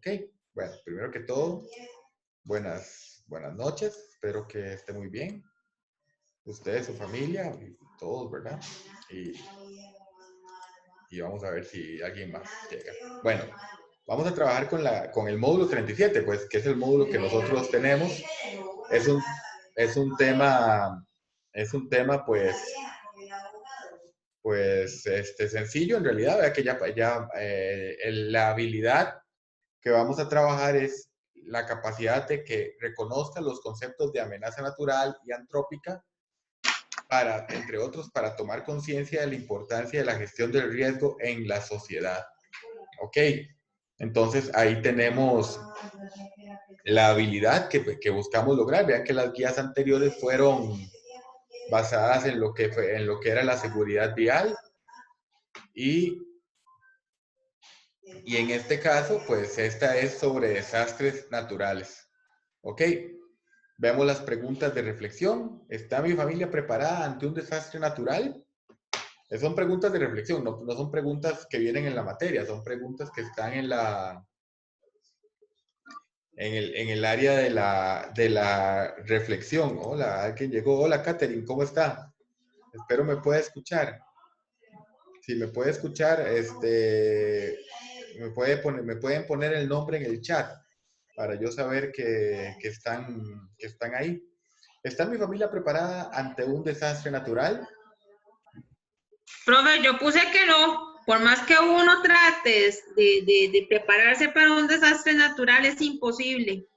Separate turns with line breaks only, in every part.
Ok, bueno, primero que todo, buenas noches, espero que esté muy bien, usted, su familia, y todos, ¿verdad? Y, y vamos a ver si alguien más llega. Bueno, vamos a trabajar con el módulo 37, pues, que es el módulo que nosotros tenemos. Es un, es un tema, pues, sencillo en realidad, ¿verdad? Que la habilidad que vamos a trabajar es la capacidad de que reconozca los conceptos de amenaza natural y antrópica para, entre otros, para tomar conciencia de la importancia de la gestión del riesgo en la sociedad. Ok, entonces ahí tenemos la habilidad que buscamos lograr. Vean que las guías anteriores fueron basadas en lo que era la seguridad vial y en este caso, pues esta es sobre desastres naturales. ¿Ok? Veamos las preguntas de reflexión. ¿Está mi familia preparada ante un desastre natural? Son preguntas de reflexión, no son preguntas que vienen en la materia, son preguntas que están en el área de la reflexión. Hola, alguien llegó. Hola, Katherine, ¿cómo está? Espero me pueda escuchar. Si me puede escuchar, me pueden poner el nombre en el chat para yo saber que están ahí. ¿Está mi familia preparada ante un desastre natural?
Profe, yo puse que no. Por más que uno trate de prepararse para un desastre natural, es imposible.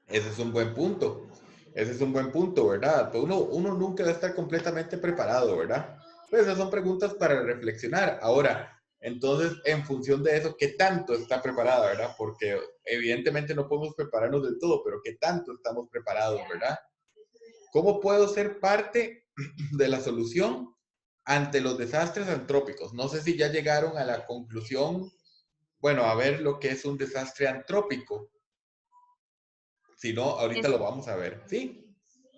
Ese es un buen punto. Ese es un buen punto, ¿verdad? Pues uno nunca va a estar completamente preparado, ¿verdad? Pues esas son preguntas para reflexionar. Ahora, entonces, en función de eso, ¿qué tanto está preparada, verdad? Porque evidentemente no podemos prepararnos del todo, pero ¿qué tanto estamos preparados, verdad? ¿Cómo puedo ser parte de la solución ante los desastres antrópicos? No sé si ya llegaron a la conclusión, bueno, a ver lo que es un desastre antrópico. Si no, ahorita lo vamos a ver, ¿sí?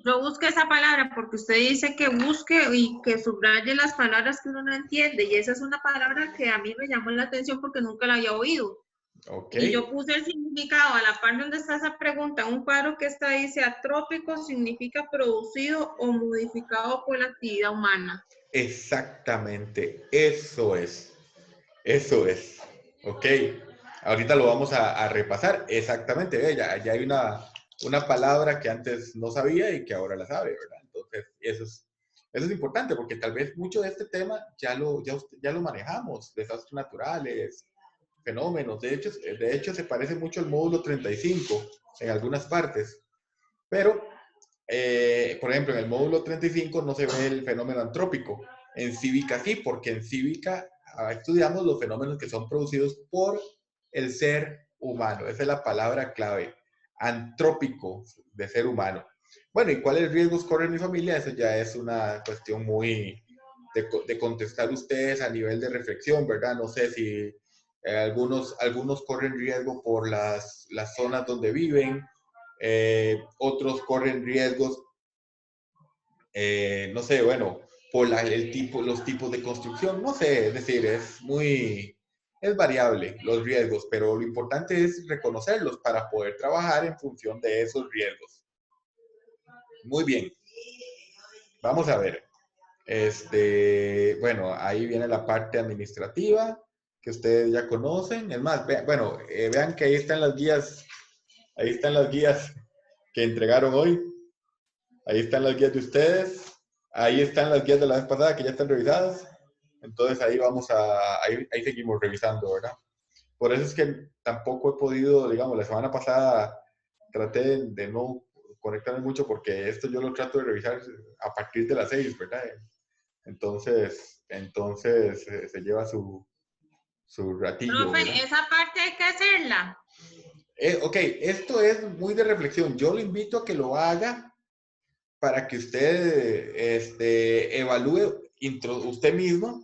Yo busqué esa palabra porque usted dice que busque y que subraye las palabras que uno no entiende. Y esa es una palabra que a mí me llamó la atención porque nunca la había oído.
Ok.
Y yo puse el significado a la parte donde está esa pregunta. Un cuadro que está dice atrópico significa producido o modificado por la actividad humana.
Exactamente, eso es. Eso es. Ok. Ahorita lo vamos a repasar. Exactamente. Ya hay una palabra que antes no sabía y que ahora la sabe, ¿verdad? Entonces, eso es importante porque tal vez mucho de este tema ya lo manejamos. Desastres naturales, fenómenos. De hecho, se parece mucho al módulo 35 en algunas partes. Pero, por ejemplo, en el módulo 35 no se ve el fenómeno antrópico. En cívica sí, porque en cívica estudiamos los fenómenos que son producidos por el ser humano. Esa es la palabra clave. Antrópico, de ser humano. Bueno, ¿y cuáles riesgos corre mi familia? Eso ya es una cuestión muy de contestar ustedes a nivel de reflexión, ¿verdad? No sé si algunos corren riesgo por las zonas donde viven, otros corren riesgos, no sé, bueno, por los tipos de construcción, no sé, es decir, es variable los riesgos, pero lo importante es reconocerlos para poder trabajar en función de esos riesgos. Muy bien, vamos a ver. Bueno, ahí viene la parte administrativa que ustedes ya conocen. Es más, vean que ahí están las guías que entregaron hoy. Ahí están las guías de ustedes. Ahí están las guías de la vez pasada que ya están revisadas. Entonces ahí seguimos revisando, ¿verdad? Por eso es que tampoco he podido, digamos, la semana pasada traté de no conectarme mucho porque esto yo lo trato de revisar a partir de las 6, ¿verdad? Entonces se lleva su ratillo,
Profe,
¿verdad?
esa parte hay que hacerla.
Ok, esto es muy de reflexión. Yo lo invito a que lo haga para que usted evalúe usted mismo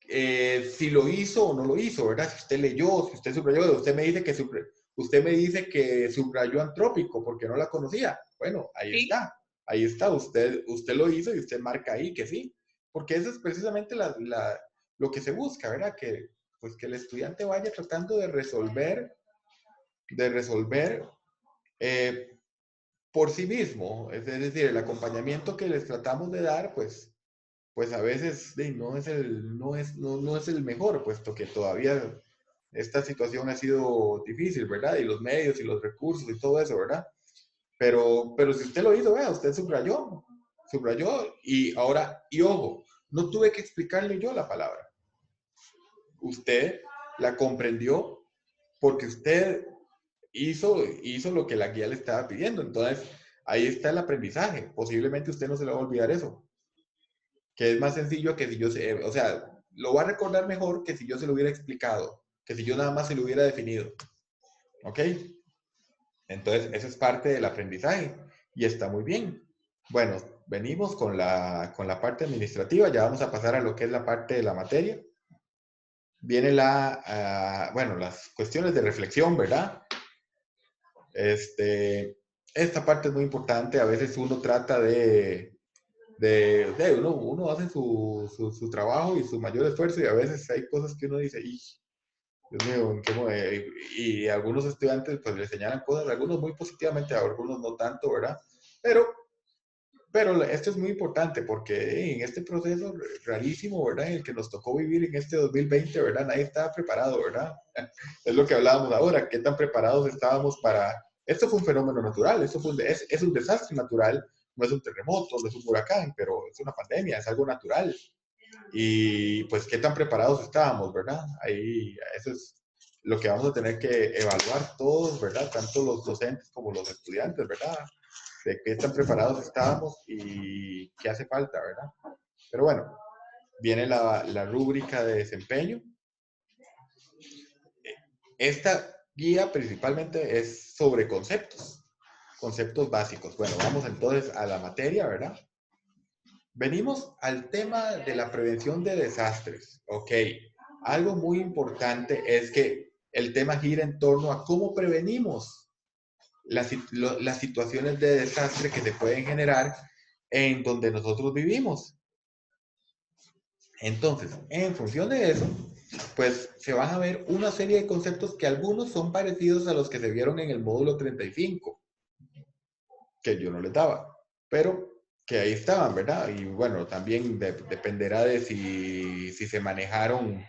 si lo hizo o no lo hizo, ¿verdad? Si usted leyó, si usted subrayó, usted me dice que subrayó antrópico porque no la conocía. Bueno,
¿Sí?
ahí está, usted lo hizo y usted marca ahí que sí, porque eso es precisamente lo que se busca, ¿verdad? Pues que el estudiante vaya tratando de resolver de resolver por sí mismo. Es decir, el acompañamiento que les tratamos de dar, pues a veces no es el mejor, puesto que todavía esta situación ha sido difícil, ¿verdad? Y los medios y los recursos y todo eso, ¿verdad? Pero si usted lo hizo, vea, usted subrayó y ahora, y ojo, no tuve que explicarle yo la palabra. Usted la comprendió porque usted hizo lo que la guía le estaba pidiendo. Entonces, ahí está el aprendizaje. Posiblemente usted no se le va a olvidar eso. Que es más sencillo que si yo, o sea, lo va a recordar mejor que si yo se lo hubiera explicado, que si yo nada más se lo hubiera definido. ¿Ok? Entonces, eso es parte del aprendizaje y está muy bien. Bueno, venimos con la parte administrativa, ya vamos a pasar a lo que es la parte de la materia. Viene bueno, las cuestiones de reflexión, ¿verdad? Esta parte es muy importante, a veces uno trata uno hace su trabajo y su mayor esfuerzo y a veces hay cosas que uno dice, Dios mío, y algunos estudiantes pues le señalan cosas, algunos muy positivamente, algunos no tanto, ¿verdad? Pero esto es muy importante porque en este proceso rarísimo, ¿verdad? En el que nos tocó vivir en este 2020, ¿verdad? Nadie estaba preparado, ¿verdad? Es lo que hablábamos ahora, qué tan preparados estábamos para... Esto fue un fenómeno natural, es un desastre natural, no es un terremoto, no es un huracán, pero es una pandemia, es algo natural. Y pues qué tan preparados estábamos, ¿verdad? Ahí, eso es lo que vamos a tener que evaluar todos, ¿verdad? Tanto los docentes como los estudiantes, ¿verdad? De qué tan preparados estábamos y qué hace falta, ¿verdad? Pero bueno, viene la rúbrica de desempeño. Esta guía principalmente es sobre conceptos básicos. Bueno, vamos entonces a la materia, ¿verdad? Venimos al tema de la prevención de desastres. Ok, algo muy importante es que el tema gira en torno a cómo prevenimos las situaciones de desastre que se pueden generar en donde nosotros vivimos. Entonces, en función de eso, pues se van a ver una serie de conceptos que algunos son parecidos a los que se vieron en el módulo 35, que yo no les daba, pero que ahí estaban, ¿verdad? Y bueno, también dependerá de si se manejaron,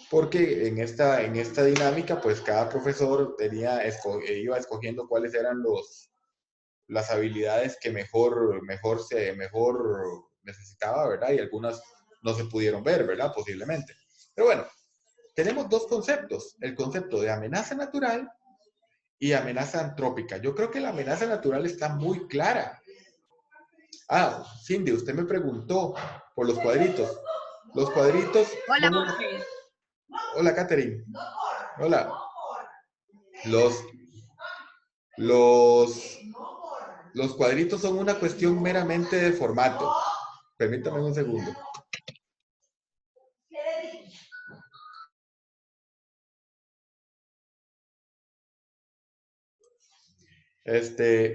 porque en esta dinámica, pues cada profesor iba escogiendo cuáles eran las habilidades que mejor necesitaba, ¿verdad? Y algunas no se pudieron ver, ¿verdad? Posiblemente. Pero bueno, tenemos dos conceptos, el concepto de amenaza natural y amenaza antrópica. Yo creo que la amenaza natural está muy clara. Ah, Cindy, usted me preguntó por los cuadritos. Los cuadritos...
Hola, Jorge.
Hola, Catherine. Hola. Los, los, los cuadritos son una cuestión meramente de formato. Permítame un segundo.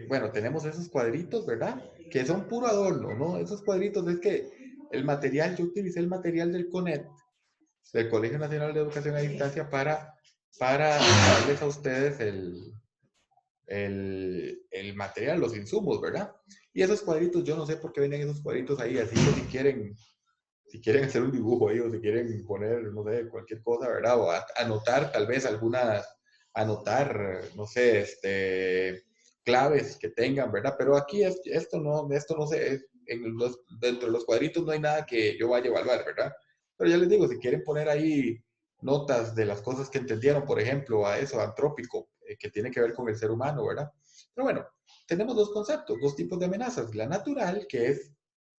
Bueno, tenemos esos cuadritos, ¿verdad? Que son puro adorno, ¿no? Esos cuadritos es que el material, yo utilicé el material del CONET, del Colegio Nacional de Educación a Distancia, para darles a ustedes el material, los insumos, ¿verdad? Y esos cuadritos, yo no sé por qué vienen esos cuadritos ahí, así que si quieren hacer un dibujo ahí o si quieren poner, no sé, cualquier cosa, ¿verdad? O anotar tal vez no sé, claves que tengan, ¿verdad? Pero aquí esto no sé, dentro de los cuadritos no hay nada que yo vaya a evaluar, ¿verdad? Pero ya les digo, si quieren poner ahí notas de las cosas que entendieron, por ejemplo, a eso, antrópico, que tiene que ver con el ser humano, ¿verdad? Pero bueno, tenemos dos conceptos, dos tipos de amenazas. La natural, que es,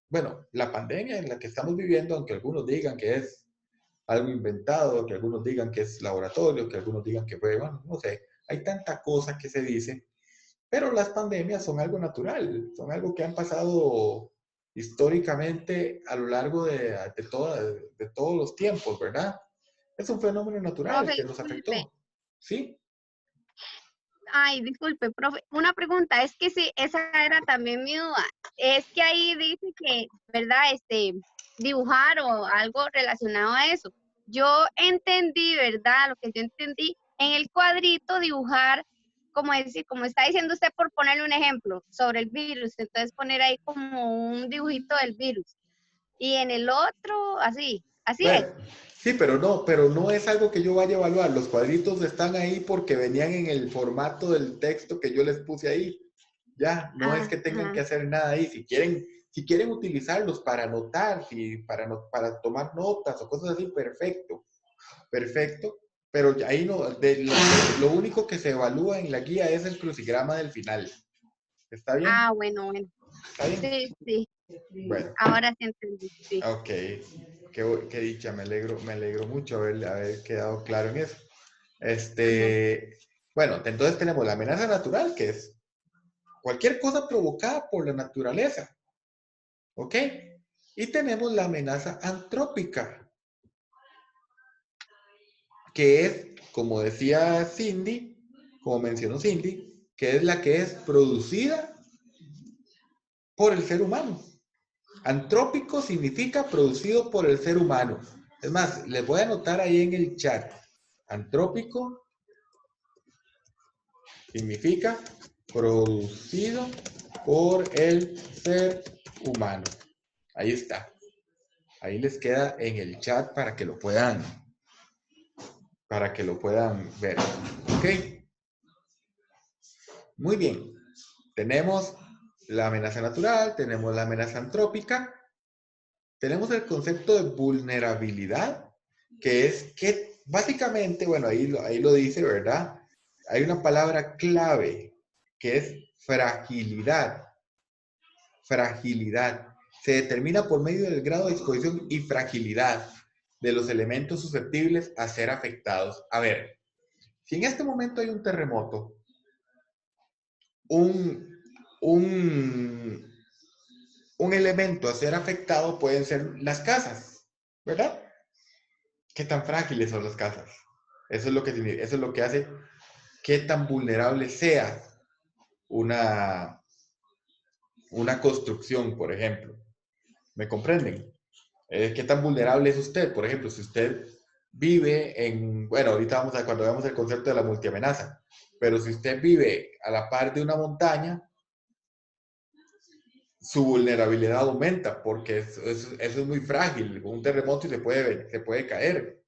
bueno, la pandemia en la que estamos viviendo, aunque algunos digan que es algo inventado, que algunos digan que es laboratorio, que algunos digan que fue, bueno, no sé, hay tanta cosa que se dice, pero las pandemias son algo natural, son algo que han pasado históricamente a lo largo de todos los tiempos, ¿verdad? Es un fenómeno natural
Profe,
que nos
disculpe.
afectó, ¿sí?
Ay, disculpe, profe. Una pregunta, es que sí, esa era también mi duda. Es que ahí dice que, ¿verdad? Dibujar o algo relacionado a eso. Yo entendí, ¿verdad? Lo que yo entendí, en el cuadrito dibujar como decir, como está diciendo usted por ponerle un ejemplo sobre el virus, entonces poner ahí como un dibujito del virus. Y en el otro, así es.
Bueno, sí, pero no es algo que yo vaya a evaluar. Los cuadritos están ahí porque venían en el formato del texto que yo les puse ahí. Ya, no es que tengan
Ajá.
que hacer nada ahí. Si quieren utilizarlos para anotar, para tomar notas o cosas así, perfecto, perfecto. Pero ahí no, lo único que se evalúa en la guía es el crucigrama del final. ¿Está bien?
Ah, bueno, bueno.
¿Está bien?
Sí, sí.
Bueno,
Ahora sí entendí. Sí.
ok. Qué dicha, me alegro mucho haber quedado claro en eso.
Ajá.
Bueno, entonces tenemos la amenaza natural, que es cualquier cosa provocada por la naturaleza, ¿ok? Y tenemos la amenaza antrópica, que es, como decía Cindy, como mencionó Cindy, que es la que es producida por el ser humano. Antrópico significa producido por el ser humano. Es más, les voy a anotar ahí en el chat. Antrópico significa producido por el ser humano. Ahí está. Ahí les queda en el chat para que lo puedan ver. ¿Ok? Muy bien. Tenemos la amenaza natural, tenemos la amenaza antrópica, tenemos el concepto de vulnerabilidad, que es que básicamente, bueno, ahí lo dice, ¿verdad? Hay una palabra clave que es fragilidad. Fragilidad. Se determina por medio del grado de exposición y fragilidad de los elementos susceptibles a ser afectados. A ver, si en este momento hay un terremoto, un, un, un elemento a ser afectado pueden ser las casas, ¿verdad? ¿Qué tan frágiles son las casas? Eso es lo que hace qué tan vulnerable sea una, una construcción, por ejemplo. ¿Me comprenden? ¿Qué tan vulnerable es usted? Por ejemplo, si usted vive bueno, ahorita vamos a cuando veamos el concepto de la multiamenaza, pero si usted vive a la par de una montaña, su vulnerabilidad aumenta porque eso es muy frágil. Un terremoto y se puede caer.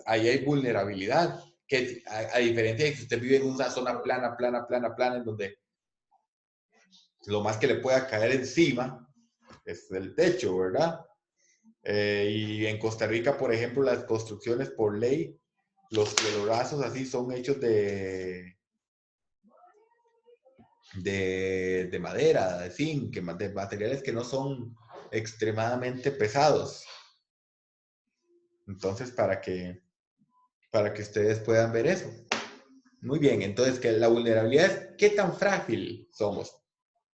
Ahí hay vulnerabilidad. Que a diferencia de que usted vive en una zona plana, en donde lo más que le pueda caer encima es el techo, ¿verdad? Y en Costa Rica, por ejemplo, las construcciones por ley, los telonazos así son hechos de madera, de zinc, de materiales que no son extremadamente pesados. Entonces, para que ustedes puedan ver eso. Muy bien, entonces que la vulnerabilidad es qué tan frágil somos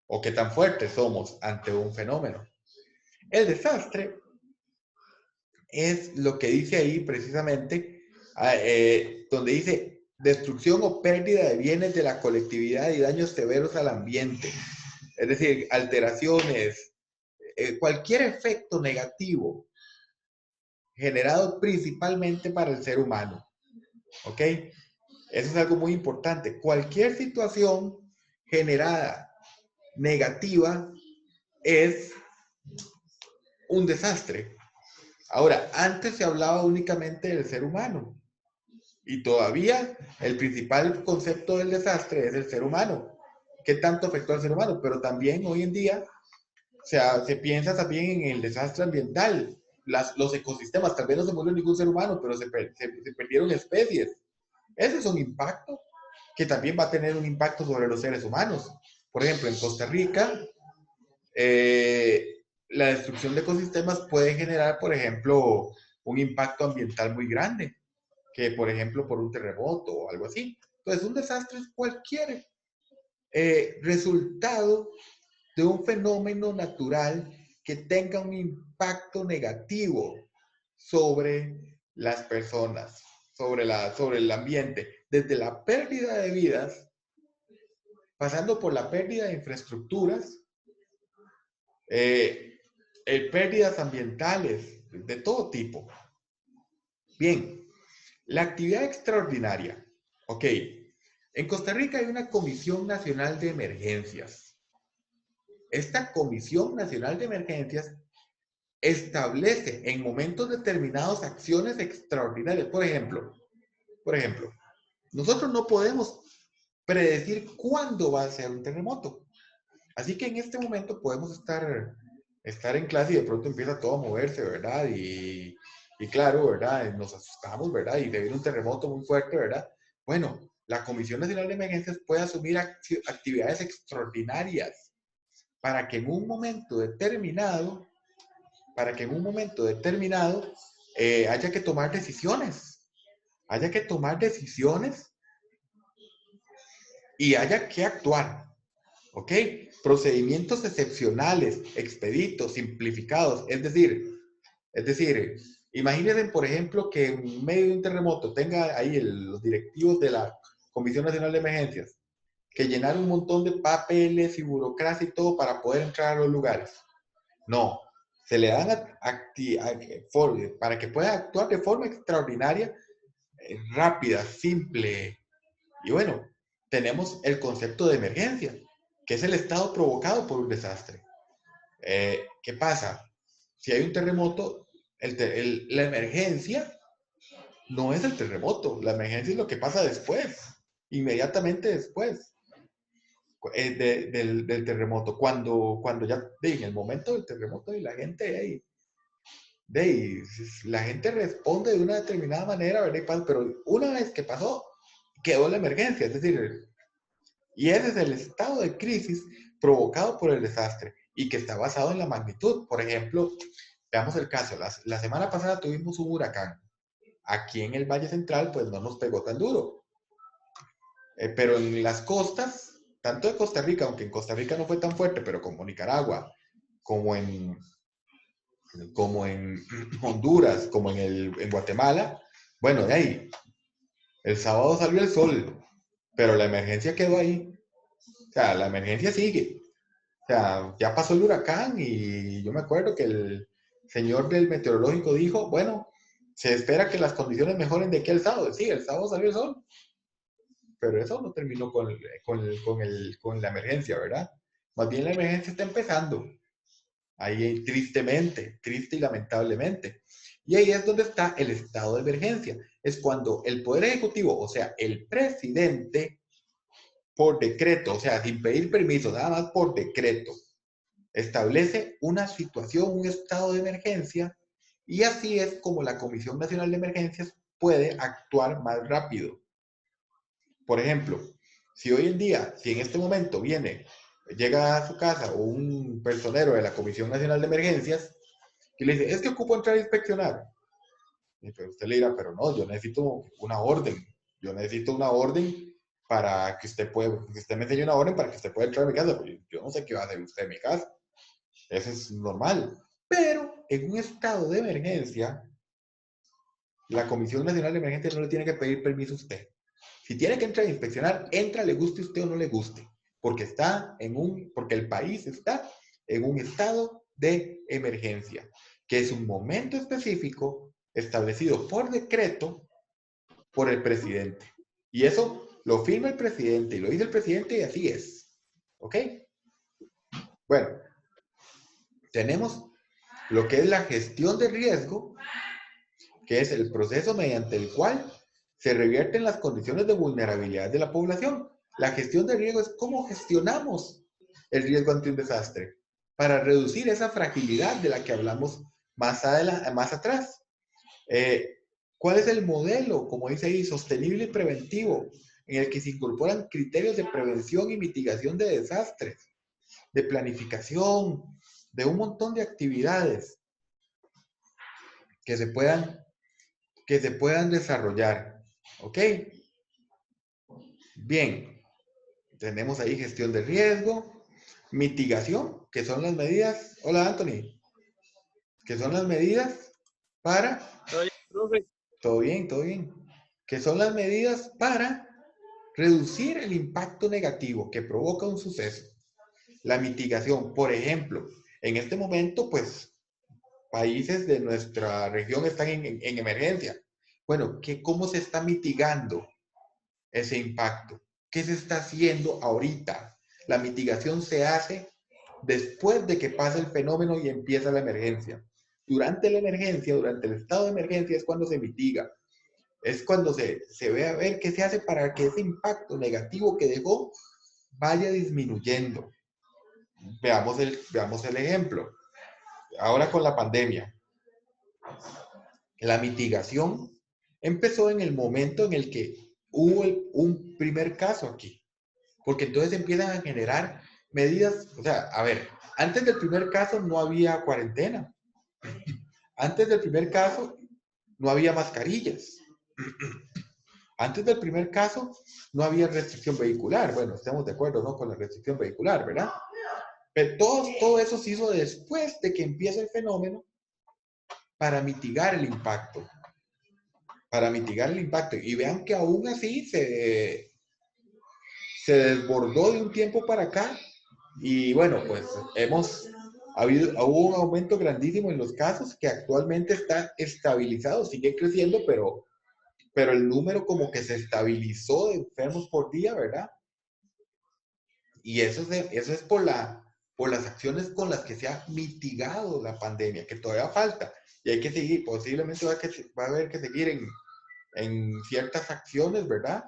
o qué tan fuertes somos ante un fenómeno. El desastre es lo que dice ahí precisamente, donde dice destrucción o pérdida de bienes de la colectividad y daños severos al ambiente. Es decir, alteraciones, cualquier efecto negativo generado principalmente para el ser humano. ¿Ok? Eso es algo muy importante. Cualquier situación generada negativa es un desastre. Ahora, antes se hablaba únicamente del ser humano y todavía el principal concepto del desastre es el ser humano. ¿Qué tanto afectó al ser humano? Pero también hoy en día se piensa también en el desastre ambiental. Los ecosistemas, tal vez no se murió ningún ser humano, pero se perdieron especies. Ese es un impacto que también va a tener un impacto sobre los seres humanos. Por ejemplo, en Costa Rica, la destrucción de ecosistemas puede generar, por ejemplo, un impacto ambiental muy grande, que por ejemplo por un terremoto o algo así. Entonces, un desastre es cualquier resultado de un fenómeno natural que tenga un impacto negativo sobre las personas, sobre el ambiente, desde la pérdida de vidas, pasando por la pérdida de infraestructuras, eh, pérdidas ambientales de todo tipo. Bien, la actividad extraordinaria. Ok, En Costa Rica hay una Comisión Nacional de Emergencias. Esta Comisión Nacional de Emergencias establece en momentos determinados acciones extraordinarias. Por ejemplo, nosotros no podemos predecir cuándo va a ser un terremoto. Así que en este momento podemos estar en clase y de pronto empieza todo a moverse, ¿verdad? Y claro, ¿verdad? Nos asustamos, ¿verdad? Y viene un terremoto muy fuerte, ¿verdad? Bueno, la Comisión Nacional de Emergencias puede asumir actividades extraordinarias para que en un momento determinado, haya que tomar decisiones. Haya que tomar decisiones y haya que actuar. ¿Ok? Procedimientos excepcionales, expeditos, simplificados. Es decir, imagínense, por ejemplo, que en medio de un terremoto tenga ahí los directivos de la Comisión Nacional de Emergencias que llenar un montón de papeles y burocracia y todo para poder entrar a los lugares. No, se le dan para que pueda actuar de forma extraordinaria, rápida, simple. Y bueno, tenemos el concepto de emergencia, que es el estado provocado por un desastre. ¿Qué pasa? Si hay un terremoto, la emergencia no es el terremoto, la emergencia es lo que pasa después, inmediatamente después del terremoto, cuando ya, en el momento del terremoto y la gente responde de una determinada manera, ¿verdad? Pero una vez que pasó, quedó la emergencia, es decir, y ese es el estado de crisis provocado por el desastre y que está basado en la magnitud. Por ejemplo, veamos el caso, la semana pasada tuvimos un huracán. Aquí en el Valle Central, pues no nos pegó tan duro. Pero en las costas, tanto de Costa Rica, aunque en Costa Rica no fue tan fuerte, pero como Nicaragua, como en, como en Honduras, como en Guatemala, bueno, de ahí, el sábado salió el sol, pero la emergencia quedó ahí. O sea, la emergencia sigue. O sea, ya pasó el huracán y yo me acuerdo que el señor del meteorológico dijo, bueno, se espera que las condiciones mejoren de aquí al sábado. Sí, el sábado salió el sol, pero eso no terminó con la emergencia, ¿verdad? Más bien la emergencia está empezando. Ahí tristemente, triste y lamentablemente. Y ahí es donde está el estado de emergencia. Es cuando el Poder Ejecutivo, o sea, el presidente, por decreto, o sea, sin pedir permiso, nada más por decreto, establece una situación, un estado de emergencia, y así es como la Comisión Nacional de Emergencias puede actuar más rápido. Por ejemplo, si hoy en día, si en este momento llega a su casa un personero de la Comisión Nacional de Emergencias y le dice, es que ocupo entrar a inspeccionar. Y pues usted le dirá, pero no, yo necesito una orden. Yo necesito una orden para que usted me enseñe una orden para que usted pueda entrar a mi casa. Porque yo no sé qué va a hacer usted en mi casa. Eso es normal. Pero en un estado de emergencia, la Comisión Nacional de Emergencia no le tiene que pedir permiso a usted. Si tiene que entrar a inspeccionar, entra, le guste a usted o no le guste. Porque porque el país está en un estado de emergencia, que es un momento específico establecido por decreto por el presidente. Y eso lo firma el presidente y lo dice el presidente y así es. ¿Ok? Bueno, tenemos lo que es la gestión de riesgo, que es el proceso mediante el cual se revierten las condiciones de vulnerabilidad de la población. La gestión de riesgo es cómo gestionamos el riesgo ante un desastre para reducir esa fragilidad de la que hablamos más atrás. ¿Cuál es el modelo, como dice ahí, sostenible y preventivo, en el que se incorporan criterios de prevención y mitigación de desastres, de planificación, de un montón de actividades que se puedan desarrollar? ¿Ok? Bien, tenemos ahí gestión de riesgo, mitigación, que son las medidas, hola Anthony, que son las medidas para, todo bien, que son las medidas para reducir el impacto negativo que provoca un suceso. La mitigación, por ejemplo, en este momento, pues, países de nuestra región están en emergencia. Bueno, ¿cómo se está mitigando ese impacto? ¿qué se está haciendo ahorita? La mitigación se hace después de que pasa el fenómeno y empieza la emergencia. Durante la emergencia, durante el estado de emergencia es cuando se mitiga. Es cuando se ve a ver qué se hace para que ese impacto negativo que dejó vaya disminuyendo. Veamos el ejemplo. Ahora con la pandemia, la mitigación empezó en el momento en el que hubo un primer caso aquí. Porque entonces empiezan a generar medidas, o sea, a ver, antes del primer caso no había cuarentena. Antes del primer caso no había mascarillas. Antes del primer caso no había restricción vehicular. Bueno, estamos de acuerdo, ¿no? Con la restricción vehicular, ¿verdad? Pero todo eso se hizo después de que empieza el fenómeno para mitigar el impacto. Para mitigar el impacto. Y vean que aún así se desbordó de un tiempo para acá. Y bueno, pues hubo un aumento grandísimo en los casos que actualmente está estabilizado, sigue creciendo, pero el número como que se estabilizó de enfermos por día, ¿verdad? Y eso es por las acciones con las que se ha mitigado la pandemia, que todavía falta. Y hay que seguir, posiblemente va a haber que seguir en ciertas acciones, ¿verdad?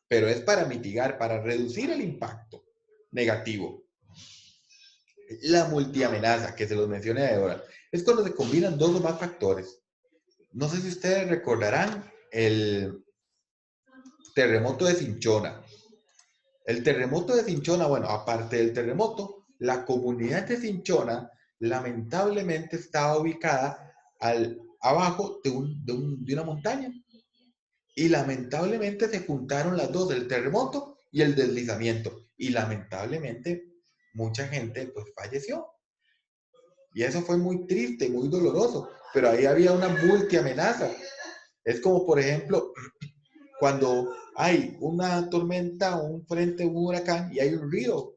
Pero es para mitigar, para reducir el impacto negativo. La multiamenaza, que se los mencioné ahora, es cuando se combinan dos o más factores. No sé si ustedes recordarán el terremoto de Cinchona. El terremoto de Cinchona, bueno, aparte del terremoto, la comunidad de Cinchona lamentablemente estaba ubicada abajo de una montaña. Y lamentablemente se juntaron las dos, el terremoto y el deslizamiento. Y lamentablemente mucha gente pues falleció. Y eso fue muy triste, muy doloroso. Pero ahí había una multiamenaza. Es como, por ejemplo, cuando hay una tormenta, un frente, un huracán y hay un río.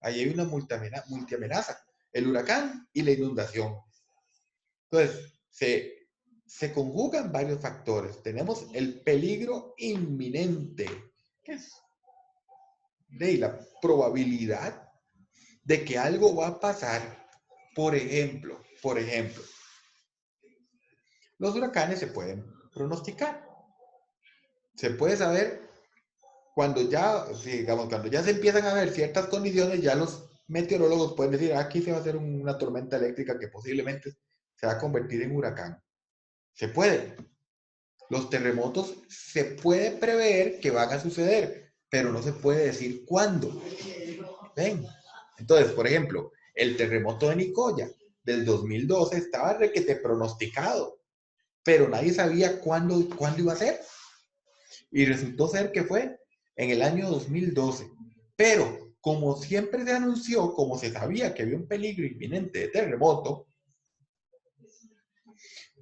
Ahí hay una multiamenaza. El huracán y la inundación. Entonces, se conjugan varios factores. Tenemos el peligro inminente, que es de la probabilidad de que algo va a pasar. Por ejemplo, los huracanes se pueden pronosticar. Se puede saber cuando ya, digamos, cuando ya se empiezan a ver ciertas condiciones, ya los meteorólogos pueden decir, aquí se va a hacer una tormenta eléctrica que posiblemente se va a convertir en huracán. Se puede. Los terremotos se puede prever que van a suceder, pero no se puede decir cuándo. ¿Ven? Entonces, por ejemplo, el terremoto de Nicoya del 2012 estaba requete pronosticado, pero nadie sabía cuándo iba a ser. Y resultó ser que fue en el año 2012. Pero como siempre se anunció, como se sabía que había un peligro inminente de terremoto,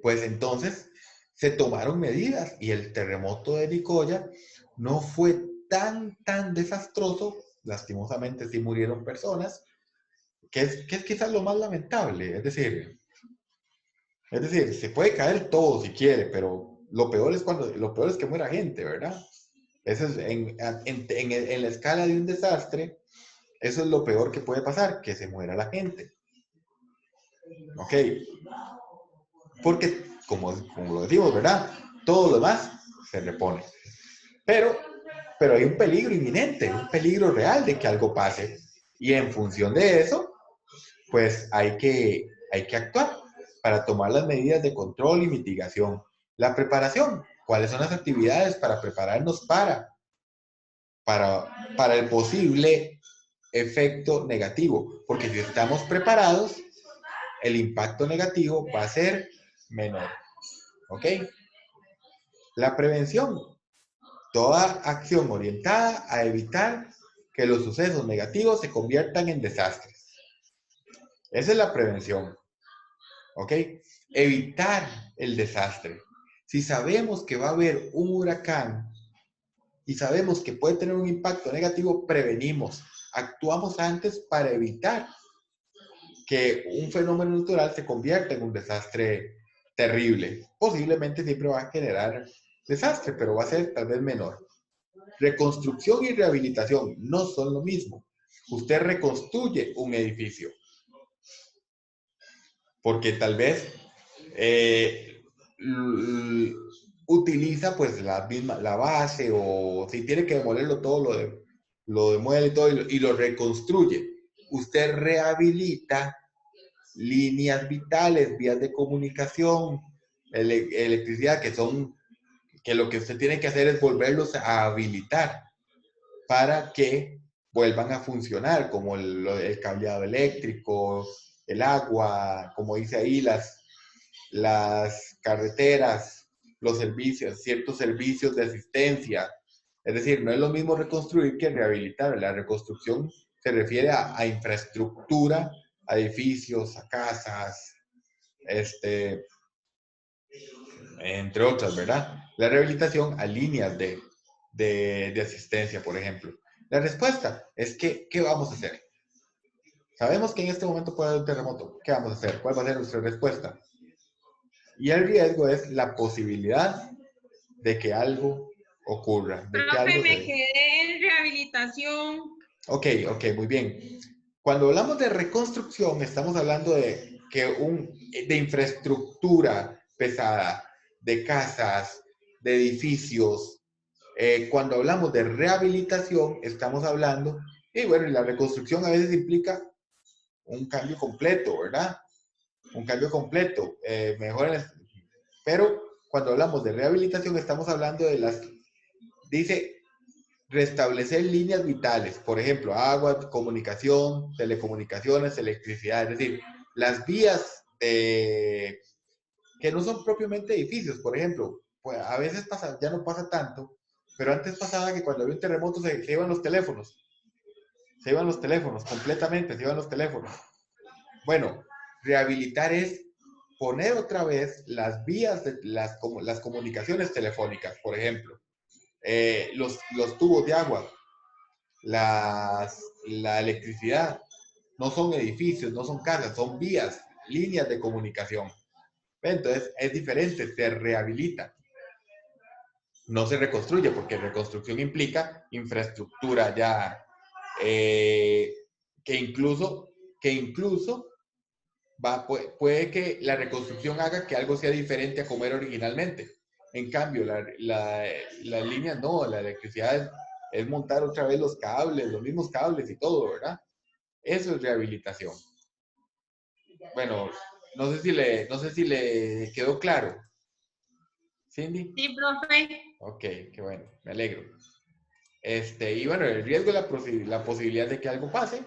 pues entonces se tomaron medidas y el terremoto de Nicoya no fue tan desastroso, lastimosamente sí murieron personas, que es quizás lo más lamentable, es decir, se puede caer todo si quiere, pero lo peor es que muera gente, ¿verdad? Eso es en la escala de un desastre, eso es lo peor que puede pasar, que se muera la gente. ¿Ok? Porque, como lo decimos, ¿verdad? Todo lo demás se repone. Pero hay un peligro inminente, un peligro real de que algo pase. Y en función de eso, pues hay que actuar para tomar las medidas de control y mitigación. La preparación, ¿cuáles son las actividades para prepararnos para el posible efecto negativo? Porque si estamos preparados, el impacto negativo va a ser menor. ¿Ok? La prevención, toda acción orientada a evitar que los sucesos negativos se conviertan en desastres. Esa es la prevención. ¿Ok? Evitar el desastre. Si sabemos que va a haber un huracán y sabemos que puede tener un impacto negativo, prevenimos. Actuamos antes para evitar que un fenómeno natural se convierta en un desastre terrible. Posiblemente siempre va a generar desastre, pero va a ser tal vez menor. Reconstrucción y rehabilitación no son lo mismo. Usted reconstruye un edificio porque tal vez utiliza pues la base, o si tiene que demolerlo todo, lo demuele todo y lo reconstruye. Usted rehabilita líneas vitales, vías de comunicación, electricidad, que lo que usted tiene que hacer es volverlos a habilitar para que vuelvan a funcionar, como el cableado eléctrico, el agua, como dice ahí, las carreteras, los servicios, ciertos servicios de asistencia. Es decir, no es lo mismo reconstruir que rehabilitar. La reconstrucción se refiere a infraestructura, a edificios, a casas, entre otras, ¿verdad? La rehabilitación a líneas de asistencia, por ejemplo. La respuesta es que, ¿qué vamos a hacer? Sabemos que en este momento puede haber un terremoto. ¿Qué vamos a hacer? ¿Cuál va a ser nuestra respuesta? Y el riesgo es la posibilidad de que algo ocurra, de que
Profe,
algo
me
se...
quedé en rehabilitación.
Ok, muy bien. Cuando hablamos de reconstrucción, estamos hablando de infraestructura pesada, de casas, de edificios. Cuando hablamos de rehabilitación, estamos hablando, y bueno, y la reconstrucción a veces implica un cambio completo, ¿verdad? Un cambio completo. Pero cuando hablamos de rehabilitación, estamos hablando dice, restablecer líneas vitales, por ejemplo, agua, comunicación, telecomunicaciones, electricidad, es decir, las vías que no son propiamente edificios, por ejemplo, pues a veces pasa, ya no pasa tanto, pero antes pasaba que cuando había un terremoto se iban los teléfonos, completamente, se iban los teléfonos. Bueno, rehabilitar es poner otra vez las vías, las comunicaciones telefónicas, por ejemplo, los tubos de agua, la electricidad. No son edificios, no son casas, son vías, líneas de comunicación. Entonces es diferente, se rehabilita, no se reconstruye, porque reconstrucción implica infraestructura ya, que incluso puede que la reconstrucción haga que algo sea diferente a como era originalmente. En cambio, la línea no, la electricidad es montar otra vez los cables, los mismos cables y todo, ¿verdad? Eso es rehabilitación. Bueno, no sé si le quedó claro. ¿Cindy?
Sí, profe.
Ok, qué bueno, me alegro. Y bueno, el riesgo es la posibilidad de que algo pase,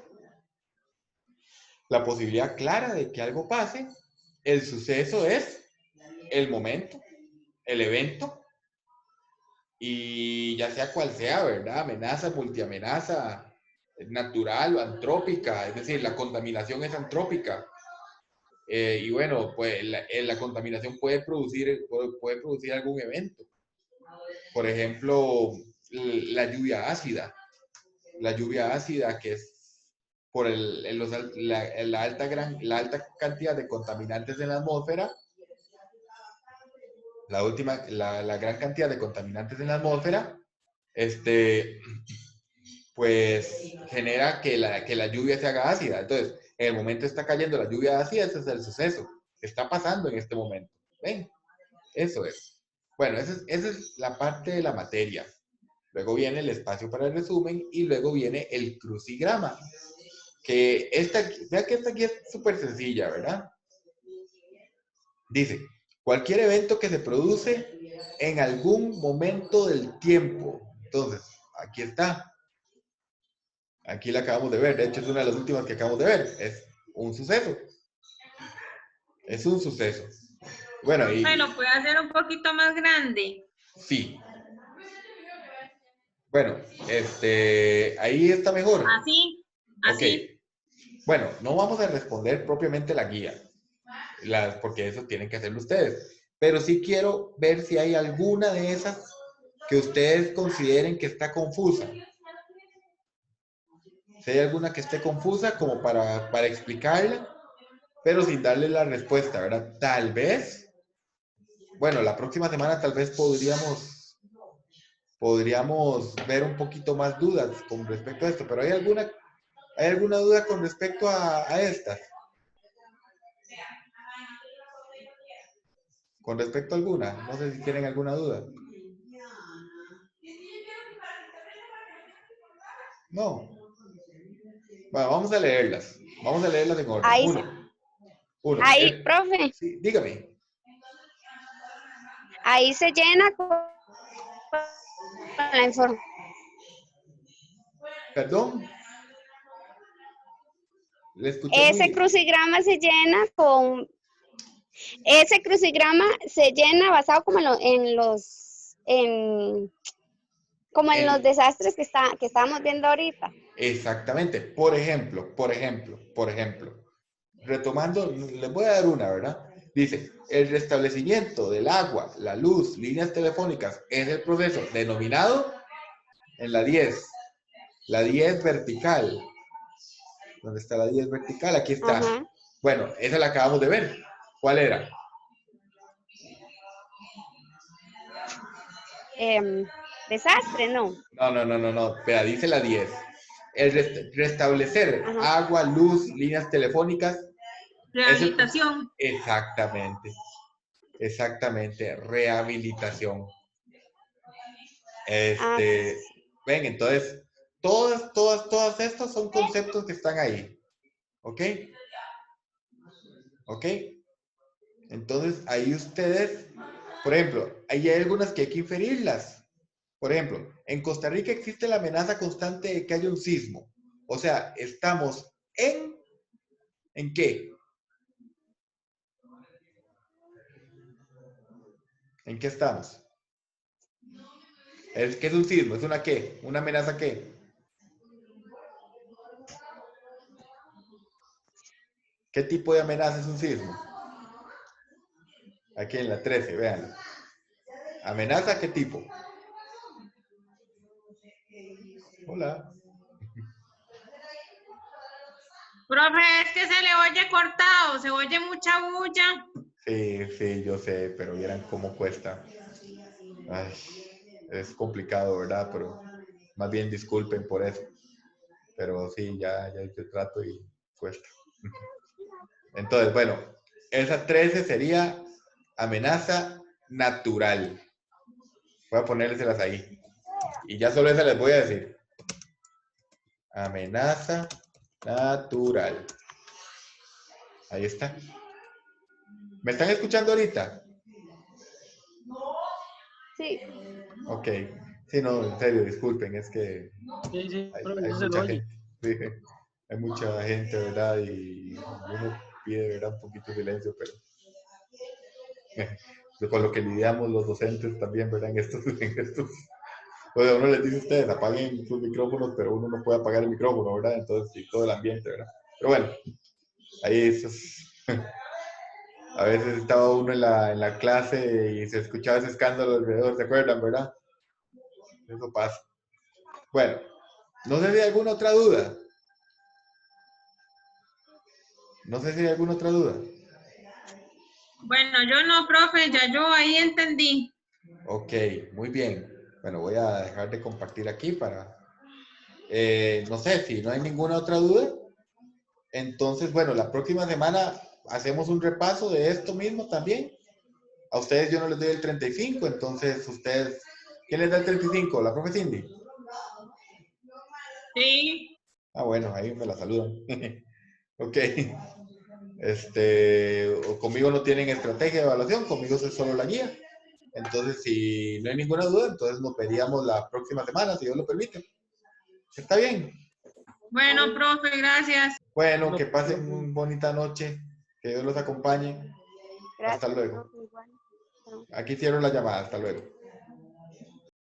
la posibilidad clara de que algo pase, el suceso es el momento, el evento, y ya sea cual sea, ¿verdad? Amenaza, multiamenaza, natural o antrópica, es decir, la contaminación es antrópica. Y bueno, pues la contaminación puede producir algún evento. Por ejemplo, la lluvia ácida. La lluvia ácida, que es por la alta cantidad de contaminantes en la atmósfera, la gran cantidad de contaminantes en la atmósfera, pues genera que la lluvia se haga ácida. Entonces, en el momento está cayendo la lluvia ácida, ese es el suceso. Está pasando en este momento. ¿Ven? Eso es. Bueno, esa es la parte de la materia. Luego viene el espacio para el resumen y luego viene el crucigrama. Vea que esta aquí es súper sencilla, ¿verdad? Dice, cualquier evento que se produce en algún momento del tiempo. Entonces, aquí está. Aquí la acabamos de ver. De hecho, es una de las últimas que acabamos de ver. Es un suceso. Es un suceso. Bueno, y...
¿Lo puede hacer un poquito más grande?
Sí. Bueno, ahí está mejor.
¿Así? ¿Así?
Ok. Bueno, no vamos a responder propiamente la guía, porque eso tienen que hacerlo ustedes. Pero sí quiero ver si hay alguna de esas que ustedes consideren que está confusa. Si hay alguna que esté confusa, como para explicarla, pero sin darle la respuesta, ¿verdad? Tal vez, bueno, la próxima semana tal vez podríamos podríamos ver un poquito más dudas con respecto a esto, pero ¿hay alguna duda con respecto a estas? ¿Con respecto a alguna? No sé si tienen alguna duda. No. Bueno, vamos a leerlas. Vamos a leerlas en orden.
Ahí,
Uno.
ahí, profe,
Sí, dígame.
ahí se llena con la información.
Perdón. Le escuché
Ese
muy...
crucigrama se llena con, ese crucigrama se llena basado como como en los desastres que estábamos viendo ahorita.
Exactamente. Por ejemplo, retomando, les voy a dar una, ¿verdad? Dice, el restablecimiento del agua, la luz, líneas telefónicas es el proceso denominado en la 10 vertical. ¿Dónde está la 10 vertical? Aquí está.
Ajá.
Bueno, esa la acabamos de ver. ¿Cuál era?
Desastre, no.
No. Espera, dice la 10. El restablecer
Ajá.
agua, luz, líneas telefónicas.
Rehabilitación.
Exactamente. Rehabilitación.
Sí.
Ven, entonces, todas estas son conceptos que están ahí. ¿Ok? ¿Ok? Entonces, ahí ustedes, por ejemplo, ahí hay algunas que hay que inferirlas. Por ejemplo, en Costa Rica existe la amenaza constante de que haya un sismo. O sea, estamos ¿en qué? ¿En qué estamos? ¿Qué es un sismo? ¿Es una qué? ¿Una amenaza qué? ¿Qué tipo de amenaza es un sismo? Aquí en la 13, véanlo. ¿Amenaza qué tipo? Hola.
Profe, es que se le oye cortado, se oye mucha bulla.
Sí, yo sé, pero vieran cómo cuesta. Ay, es complicado, ¿verdad? Pero más bien disculpen por eso. Pero sí, ya yo trato y cuesta. Entonces, bueno, esa 13 sería amenaza natural. Voy a ponérselas ahí. Y ya solo esa les voy a decir. Amenaza natural. Ahí está. ¿Me están escuchando ahorita?
Sí.
Ok. Sí, no, en serio, disculpen, es que
Sí,
hay
eso se lo
mucha
oye.
gente. Sí, hay mucha gente, ¿verdad? Y uno pide, ¿verdad? Un poquito de silencio, pero con lo que lidiamos los docentes también, ¿verdad? O sea, uno les dice a ustedes, apaguen sus micrófonos, pero uno no puede apagar el micrófono, ¿verdad? Entonces, sí, todo el ambiente, ¿verdad? Pero bueno, ahí a veces estaba uno en la clase y se escuchaba ese escándalo alrededor, ¿se acuerdan, verdad? Eso pasa. Bueno, no sé si hay alguna otra duda. No sé si hay alguna otra duda.
Bueno, yo no, profe, ya yo ahí entendí.
Ok, muy bien. Bueno, voy a dejar de compartir aquí para... no sé, si no hay ninguna otra duda, entonces, bueno, la próxima semana hacemos un repaso de esto mismo también. A ustedes yo no les doy el 35, entonces ustedes... ¿Quién les da el 35? ¿La profe Cindy?
Sí.
Ah, bueno, ahí me la saludan. Ok. Conmigo no tienen estrategia de evaluación, conmigo es solo la guía. Entonces, si no hay ninguna duda, entonces nos veríamos la próxima semana, si Dios lo permite. ¿Está bien?
Bueno, profe, gracias.
Bueno, que pasen una bonita noche. Que Dios los acompañe. Hasta
Gracias,
luego.
profe, igual.
Aquí cierro la llamada. Hasta luego.